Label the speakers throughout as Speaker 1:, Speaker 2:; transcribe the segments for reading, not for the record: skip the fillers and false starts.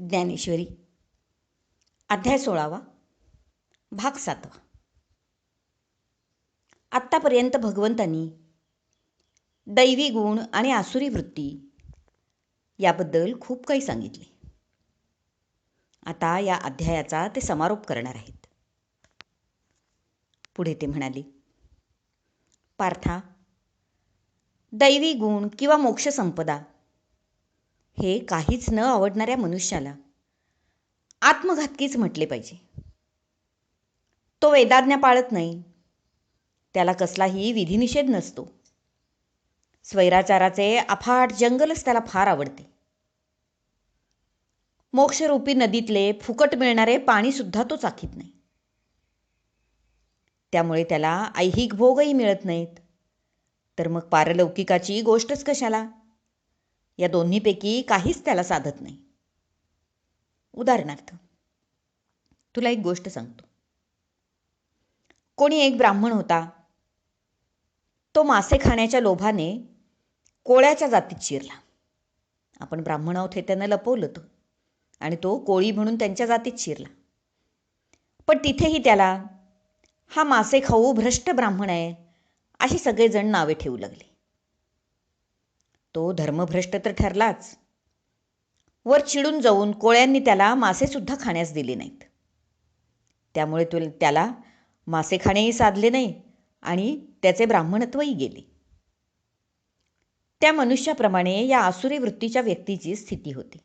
Speaker 1: ज्ञानेश्वरी अध्याय 16 भाग 7. आत्तापर्यंत भगवंतांनी दैवी गुण आणि आसुरी वृत्ती याबद्दल खूप काही सांगितले. आता या अध्यायाचा ते समारोप करणार आहेत. पुढे ते म्हणाले, पार्था, दैवी गुण किंवा मोक्ष संपदा हे काहीच न आवडणाऱ्या मनुष्याला आत्मघातकीच म्हटले पाहिजे. तो वेदाज्ञा पाळत नाही, त्याला कसलाही विधिनिषेध नसतो. स्वैराचाराचे अफाट जंगलच त्याला फार आवडते. मोक्षरूपी नदीतले फुकट मिळणारे पाणीसुद्धा तो चाखीत नाही. त्यामुळे त्याला ऐहिक भोगही मिळत नाहीत, तर मग पारलौकिकाची गोष्टच कशाला. या दोन्हीपैकी काहीच त्याला साधत नाही. उदाहरणार्थ तुला एक गोष्ट सांगतो. कोणी एक ब्राह्मण होता. तो मासे खाण्याच्या लोभाने कोळ्याच्या जातीत शिरला. आपण ब्राह्मण आहोत हे त्यानं लपवलं होतं आणि तो कोळी म्हणून त्यांच्या जातीत शिरला. पण तिथेही त्याला हा मासे खाऊ भ्रष्ट ब्राह्मण आहे अशी सगळेजण नावे ठेवू लागले. तो धर्मभ्रष्ट तर ठरलाच, वर चिडून जाऊन कोळ्यांनी त्याला मासेसुद्धा खाण्यास दिले नाहीत. त्यामुळे त्याला मासे खाणेही साधले नाही आणि त्याचे ब्राह्मणत्वही गेले. त्या मनुष्याप्रमाणे या आसुरी वृत्तीच्या व्यक्तीची स्थिती होती.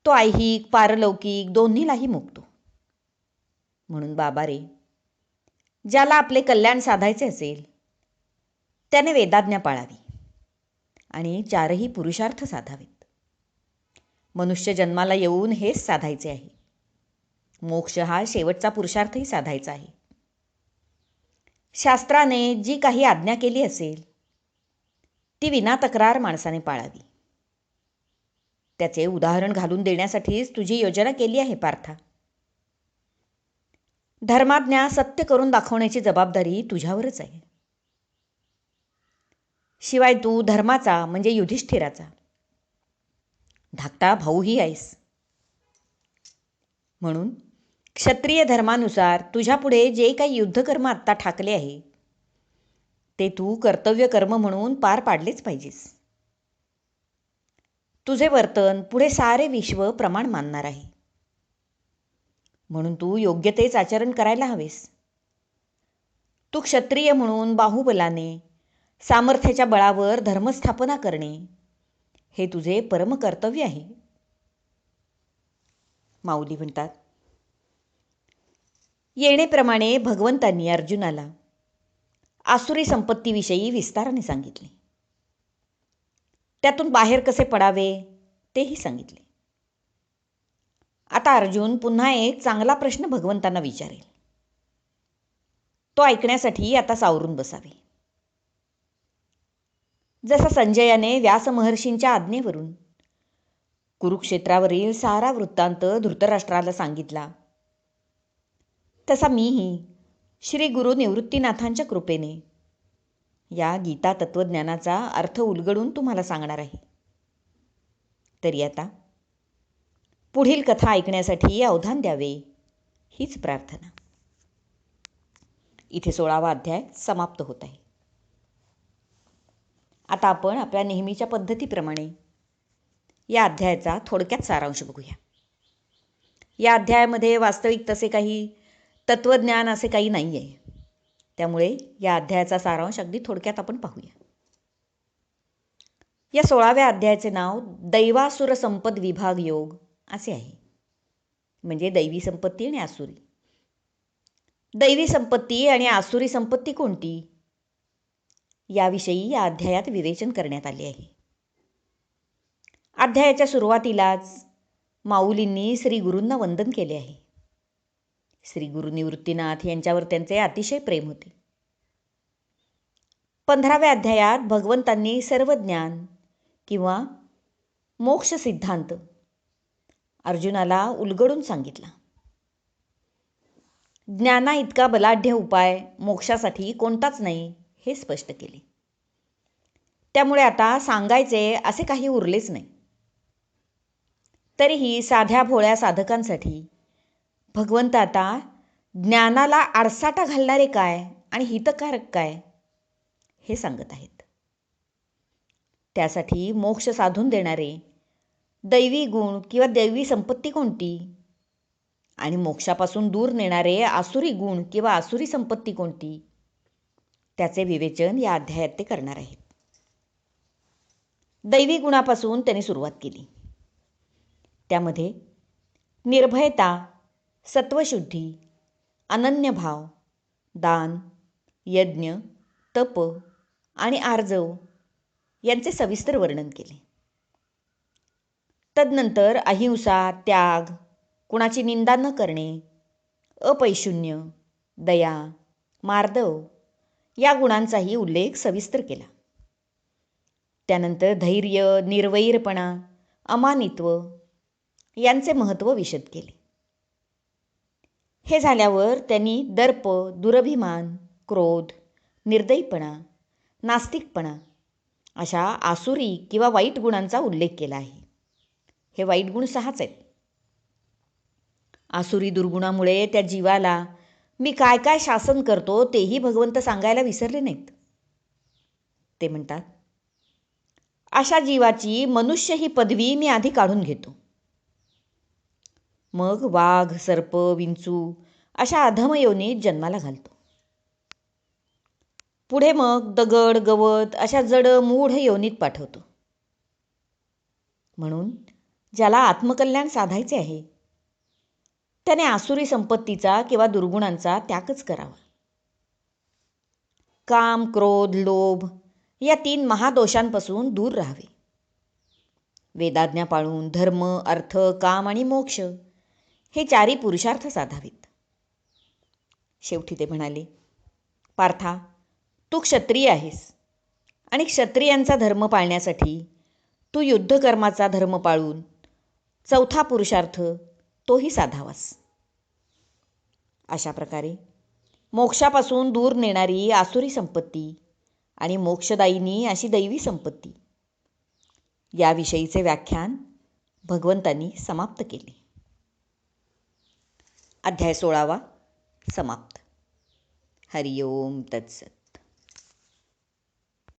Speaker 1: तो ऐहिक पारलौकिक दोन्हीलाही मुकतो. म्हणून बाबा रे, ज्याला आपले कल्याण साधायचे असेल त्याने वेदाज्ञा पाळावी आणि चारही पुरुषार्थ साधावेत. मनुष्य जन्माला येऊन हेच साधायचे आहे. मोक्ष हा शेवटचा पुरुषार्थही साधायचा आहे. शास्त्राने जी काही आज्ञा केली असेल ती विना तक्रार माणसाने पाळावी. त्याचे उदाहरण घालून देण्यासाठीच तुझी योजना केली आहे पार्था. धर्माज्ञा सत्य करून दाखवण्याची जबाबदारी तुझ्यावरच आहे. शिवाय तू धर्माचा म्हणजे युधिष्ठिराचा धाकटा भाऊही आहेस. म्हणून क्षत्रिय धर्मानुसार तुझ्यापुढे जे काही युद्धकर्म आत्ता ठाकले आहे ते तू कर्तव्य कर्म म्हणून पार पाडलेच पाहिजेस. तुझे वर्तन पुढे सारे विश्व प्रमाण मानणार आहे. म्हणून तू योग्य तेच आचरण करायला हवेस. तू क्षत्रिय म्हणून बाहुबलाने सामर्थ्याच्या बळावर धर्मस्थापना करणे हे तुझे परमकर्तव्य आहे. माऊली म्हणतात, येणेप्रमाणे भगवंतांनी अर्जुनाला आसुरी संपत्तीविषयी विस्ताराने सांगितले. त्यातून बाहेर कसे पडावे तेही सांगितले. आता अर्जुन पुन्हा एक चांगला प्रश्न भगवंतांना विचारेल. तो ऐकण्यासाठी आता सावरून बसावे. जसा संजयाने व्यास महर्षींच्या आज्ञेवरून कुरुक्षेत्रावरील सारा वृत्तांत धृतराष्ट्राला सांगितला, तसा मीही श्री गुरु निवृत्तीनाथांच्या कृपेने या गीता तत्वज्ञानाचा अर्थ उलगडून तुम्हाला सांगणार आहे. तरी आता पुढील कथा ऐकण्यासाठी अवधान द्यावे हीच प्रार्थना. इथे 16वा अध्याय समाप्त होत आहे. आता आपण आपल्या नेहमीच्या पद्धतीप्रमाणे या अध्यायाचा थोडक्यात सारांश बघूया. या अध्यायामध्ये वास्तविक तसे काही तत्वज्ञान असे काही नाही आहे. त्यामुळे या अध्यायाचा सारांश अगदी थोडक्यात आपण पाहूया. या 16व्या अध्यायाचे नाव दैवासुर संपद विभाग योग असे आहे. म्हणजे दैवी संपत्ती आणि आसुरी. दैवी संपत्ती आणि आसुरी संपत्ती कोणती याविषयी या अध्यायात विवेचन करण्यात आले आहे. अध्यायाच्या सुरुवातीलाच माऊलींनी श्री गुरूंना वंदन केले आहे. श्री गुरु निवृत्तीनाथ यांच्यावर त्यांचे अतिशय प्रेम होते. 15व्या अध्यायात भगवंतांनी सर्व ज्ञान किंवा मोक्ष सिद्धांत अर्जुनाला उलगडून सांगितला. ज्ञाना इतका बलाढ्य उपाय मोक्षासाठी कोणताच नाही हे स्पष्ट केले. त्यामुळे आता सांगायचे असे काही उरलेच नाही. तरीही साध्या भोळ्या साधकांसाठी भगवंत आता ज्ञानाला आडसाटा घालणारे काय आणि हितकारक काय हे सांगत आहेत. त्यासाठी मोक्ष साधून देणारे दैवी गुण किंवा दैवी संपत्ती कोणती आणि मोक्षापासून दूर नेणारे आसुरी गुण किंवा आसुरी संपत्ती कोणती, त्याचे विवेचन या अध्यायात ते करणार आहेत. दैवी गुणापासून त्यांनी सुरुवात केली. त्यामध्ये निर्भयता, सत्वशुद्धी, अनन्यभाव, दान, यज्ञ, तप आणि आर्जव यांचे सविस्तर वर्णन केले. तदनंतर अहिंसा, त्याग, कुणाची निंदा न करणे, अपैशून्य, दया, मार्दव या गुणांचाही उल्लेख सविस्तर केला. त्यानंतर धैर्य, निर्वैरपणा, अमानित्व यांचे महत्त्व विशद केले. हे झाल्यावर त्यांनी दर्प, दुरभिमान, क्रोध, निर्दयीपणा, नास्तिकपणा अशा आसुरी किंवा वाईट गुणांचा उल्लेख केला आहे. हे वाईट गुण 6च आहेत. आसुरी दुर्गुणामुळे त्या जीवाला मी काय काय शासन करतो तेही भगवंत सांगायला विसरले नाहीत. ते म्हणतात, अशा जीवाची मनुष्य ही पदवी मी आधी काढून घेतो. मग वाघ, सर्प, विंचू अशा अधम योनीत जन्माला घालतो. पुढे मग दगड, गवत अशा जड मूढ योनीत पाठवतो. म्हणून ज्याला आत्मकल्याण साधायचे आहे त्याने आसुरी संपत्तीचा किंवा दुर्गुणांचा त्यागच करावा. काम, क्रोध, लोभ या 3 महादोषांपासून दूर राहावे. वेदाज्ञा पाळून धर्म, अर्थ, काम आणि मोक्ष हे 4ही पुरुषार्थ साधावेत. शेवटी ते म्हणाले, पार्था, तू क्षत्रिय आहेस आणि क्षत्रियांचा धर्म पाळण्यासाठी तू युद्धकर्माचा धर्म पाळून 4था पुरुषार्थ तोही साधावास. अशा प्रकारे मोक्षापासून दूर नेणारी आसुरी संपत्ती आणि मोक्षदायिनी अशी दैवी संपत्ती याविषयीचे व्याख्यान भगवंतांनी समाप्त केले. अध्याय 16वा समाप्त. हरिओम तत्सत.